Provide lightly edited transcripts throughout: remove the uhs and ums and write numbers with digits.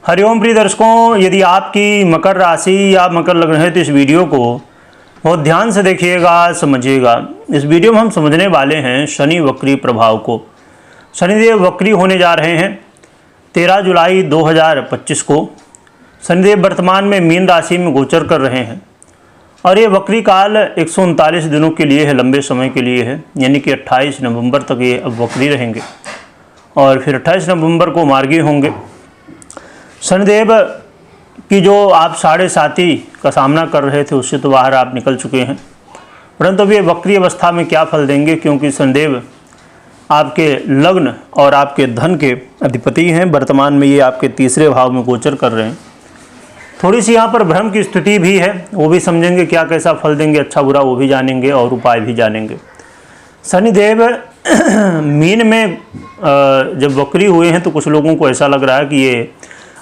हरिओम प्रिय दर्शकों, यदि आपकी मकर राशि या मकर लग्न है तो इस वीडियो को बहुत ध्यान से देखिएगा, समझिएगा। इस वीडियो में हम समझने वाले हैं शनि वक्री प्रभाव को। शनिदेव वक्री होने जा रहे हैं 13 जुलाई 2025 को। शनिदेव वर्तमान में मीन राशि में गोचर कर रहे हैं और ये वक्री काल 139 दिनों के लिए है, लंबे समय के लिए है, यानी कि 28 नवंबर तक ये अब वक्री रहेंगे और फिर 28 नवंबर को मार्गी होंगे। शनिदेव की जो आप 7.5 का सामना कर रहे थे उससे तो बाहर आप निकल चुके हैं, परंतु अब ये वक्री अवस्था में क्या फल देंगे, क्योंकि शनिदेव आपके लग्न और आपके धन के अधिपति हैं। वर्तमान में ये आपके तीसरे भाव में गोचर कर रहे हैं। थोड़ी सी यहाँ पर भ्रम की स्थिति भी है, वो भी समझेंगे क्या कैसा फल देंगे, अच्छा बुरा वो भी जानेंगे और उपाय भी जानेंगे। शनिदेव मीन में जब वक्री हुए हैं तो कुछ लोगों को ऐसा लग रहा है कि ये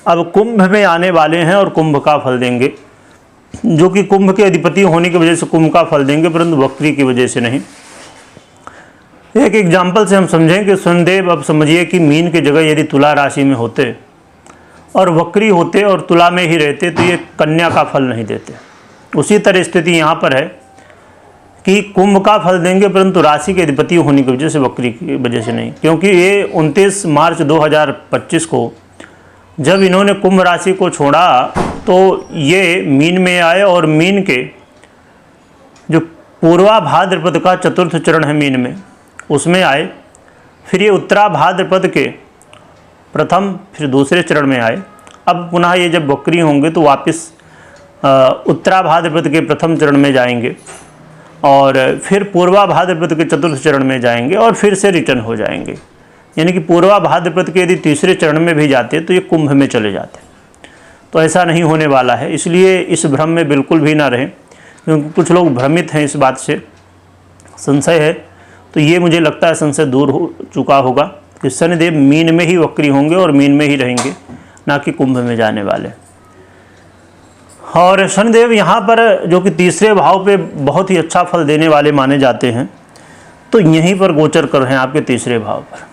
अब कुंभ में आने वाले हैं और कुंभ का फल देंगे, जो कि कुंभ के अधिपति होने की वजह से कुंभ का फल देंगे, परंतु वक्री की वजह से नहीं। एक एग्जाम्पल से हम समझें कि शनिदेव, अब समझिए कि मीन की जगह यदि तुला राशि में होते और वक्री होते और तुला में ही रहते तो ये कन्या का फल नहीं देते। उसी तरह स्थिति यहाँ पर है कि कुंभ का फल देंगे, परंतु राशि के अधिपति होने की वजह से वक्री की वजह से नहीं, क्योंकि ये 29 मार्च 2025 को जब इन्होंने कुंभ राशि को छोड़ा तो ये मीन में आए और मीन के जो पूर्वा भाद्रपद का चतुर्थ चरण है मीन में, उसमें आए। फिर ये उत्तरा भाद्रपद के प्रथम फिर दूसरे चरण में आए। अब पुनः ये जब वक्री होंगे तो वापस उत्तरा भाद्रपद के प्रथम चरण में जाएंगे और फिर पूर्वा भाद्रपद के चतुर्थ चरण में जाएंगे और फिर से रिटर्न हो जाएंगे। यानी कि पूर्वा भाद्रपद के यदि तीसरे चरण में भी जाते तो ये कुंभ में चले जाते। तो ऐसा नहीं होने वाला है, इसलिए इस भ्रम में बिल्कुल भी ना रहें, क्योंकि कुछ लोग भ्रमित हैं इस बात से, संशय है। तो ये मुझे लगता है संशय दूर हो चुका होगा कि शनिदेव मीन में ही वक्री होंगे और मीन में ही रहेंगे, ना कि कुंभ में जाने वाले। और शनिदेव यहाँ पर जो कि तीसरे भाव पे बहुत ही अच्छा फल देने वाले माने जाते हैं, तो यहीं पर गोचर कर रहे हैं आपके तीसरे भाव पर।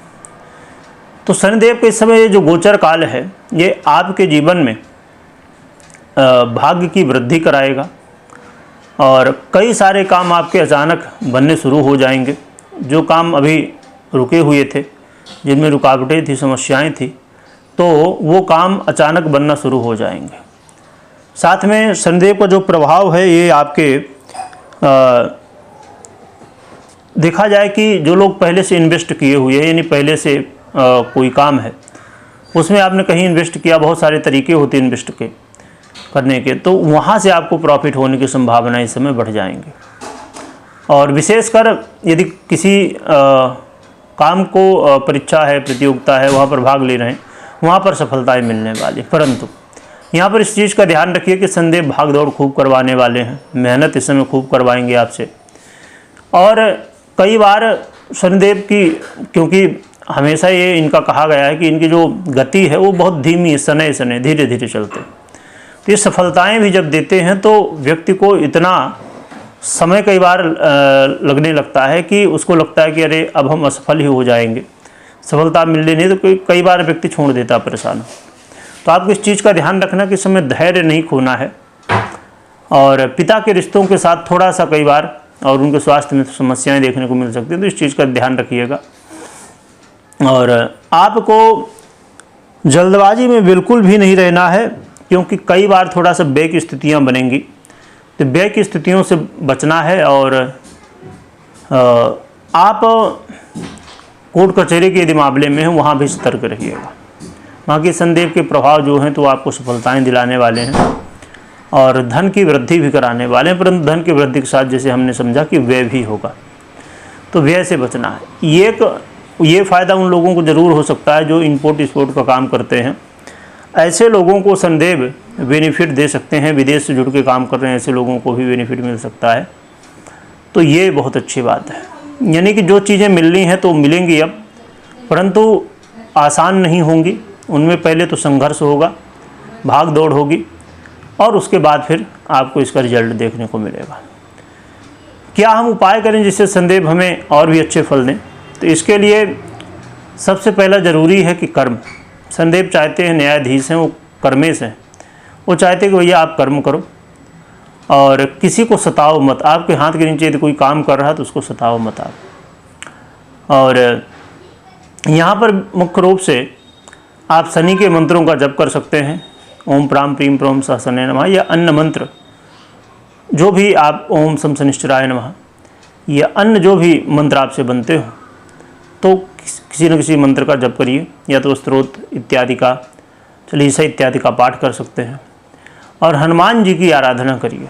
तो शनिदेव के इस समय जो गोचर काल है ये आपके जीवन में भाग्य की वृद्धि कराएगा और कई सारे काम आपके अचानक बनने शुरू हो जाएंगे। जो काम अभी रुके हुए थे, जिनमें रुकावटें थी, समस्याएं थी, तो वो काम अचानक बनना शुरू हो जाएंगे। साथ में शनिदेव का जो प्रभाव है ये आपके देखा जाए कि जो लोग पहले से इन्वेस्ट किए हुए हैं, यानी पहले से कोई काम है उसमें आपने कहीं इन्वेस्ट किया, बहुत सारे तरीके होते हैं इन्वेस्ट के करने के, तो वहाँ से आपको प्रॉफिट होने की संभावना इस समय बढ़ जाएंगे। और विशेषकर यदि किसी काम को परीक्षा है, प्रतियोगिता है, वहाँ पर भाग ले रहे हैं, वहाँ पर सफलताएं मिलने वाली। परंतु यहाँ पर इस चीज़ का ध्यान रखिए कि शनिदेव भाग दौड़ खूब करवाने वाले हैं, मेहनत इस समय खूब करवाएंगे आपसे। और कई बार शनिदेव की, क्योंकि हमेशा ये इनका कहा गया है कि इनकी जो गति है वो बहुत धीमी है, सने सने धीरे धीरे चलते। तो ये सफलताएं भी जब देते हैं तो व्यक्ति को इतना समय कई बार लगने लगता है कि उसको लगता है कि अरे अब हम असफल ही हो जाएंगे, सफलता मिलने नहीं, तो कई बार व्यक्ति छोड़ देता परेशान। तो आपको इस चीज़ का ध्यान रखना कि इस समय धैर्य नहीं खोना है और पिता के रिश्तों के साथ थोड़ा सा कई बार और उनके स्वास्थ्य में समस्याएँ देखने को मिल सकती हैं, तो इस चीज़ का ध्यान रखिएगा। और आपको जल्दबाजी में बिल्कुल भी नहीं रहना है, क्योंकि कई बार थोड़ा सा व्यय की स्थितियाँ बनेंगी, तो व्यय की स्थितियों से बचना है। और आप कोर्ट कचहरी के यदि मामले में हैं वहाँ भी सतर्क रहिएगा। वहाँ के शनिदेव के प्रभाव जो हैं तो आपको सफलताएं दिलाने वाले हैं और धन की वृद्धि भी कराने वाले हैं, परंतु धन की वृद्धि के साथ जैसे हमने समझा कि व्यय भी होगा, तो व्यय से बचना है। ये फ़ायदा उन लोगों को ज़रूर हो सकता है जो इंपोर्ट एक्सपोर्ट का काम करते हैं। ऐसे लोगों को शनिदेव बेनिफिट दे सकते हैं, विदेश से जुड़ के काम कर रहे हैं ऐसे लोगों को भी बेनिफिट मिल सकता है। तो ये बहुत अच्छी बात है, यानी कि जो चीज़ें मिलनी हैं तो मिलेंगी अब, परंतु आसान नहीं होंगी। उनमें पहले तो संघर्ष होगा, भाग दौड़ होगी और उसके बाद फिर आपको इसका रिजल्ट देखने को मिलेगा। क्या हम उपाय करें जिससे शनिदेव हमें और भी अच्छे फल दें? तो इसके लिए सबसे पहला ज़रूरी है कि कर्म। शनिदेव चाहते हैं, न्यायाधीश हैं, वो कर्मेश हैं, वो चाहते कि भैया आप कर्म करो और किसी को सताओ मत। आपके हाथ के नीचे यदि कोई काम कर रहा है तो उसको सताओ मत आप। और यहाँ पर मुख्य रूप से आप शनि के मंत्रों का जप कर सकते हैं। ओम प्राम प्रीम प्रोम सह शनैः नमः, या अन्य मंत्र जो भी आप, ओम सम शनिश्चराय नमः, या अन्य जो भी मंत्र आपसे बनते हो तो किसी न किसी मंत्र का जप करिए, या तो स्तोत्र इत्यादि का, चालीसा इत्यादि का पाठ कर सकते हैं। और हनुमान जी की आराधना करिए।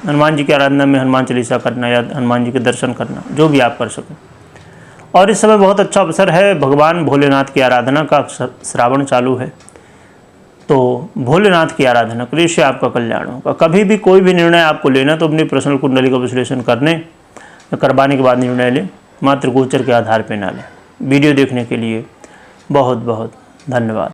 हनुमान जी की आराधना में हनुमान चालीसा करना या हनुमान जी के दर्शन करना, जो भी आप कर सकें। और इस समय बहुत अच्छा अवसर है, भगवान भोलेनाथ की आराधना का श्रावण चालू है, तो भोलेनाथ की आराधना करिए, इससे आपका कल्याण होगा। कभी भी कोई भी निर्णय आपको लेना तो अपनी पर्सनल कुंडली का विश्लेषण करवाने के बाद निर्णय लें, मात्र गोचर के आधार पर ना लें। वीडियो देखने के लिए बहुत बहुत धन्यवाद।